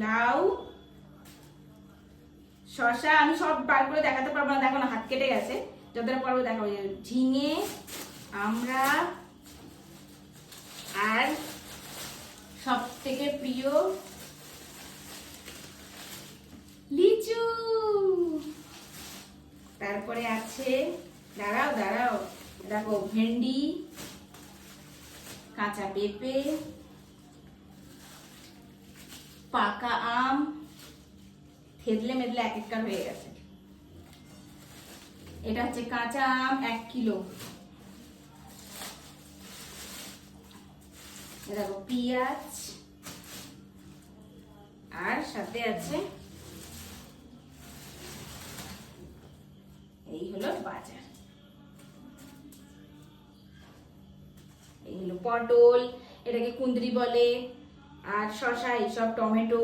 লাউ, শসা, আমি সব বার করে দেখাতে পারবো না, দেখো না হাত কেটে গেছে, যতটা পারবো দেখাবো। ঝিঙে, আমরা, আর সব থেকে প্রিয় লিচু। তারপরে আছে, দাঁড়াও দাঁড়াও, দেখো ভেন্ডি, কাঁচা পেঁপে, পাকা আম, থেদলে মেদলে এক একটা হয়ে গেছে। এটা হচ্ছে কাঁচা আম 1 কিলো। দেখো পেঁয়াজ, আর সাথে আছে এই হলো বাজার। এই হলো পটল, এটাকে কুঁদরি বলে, আর শসা, এইসব টমেটো,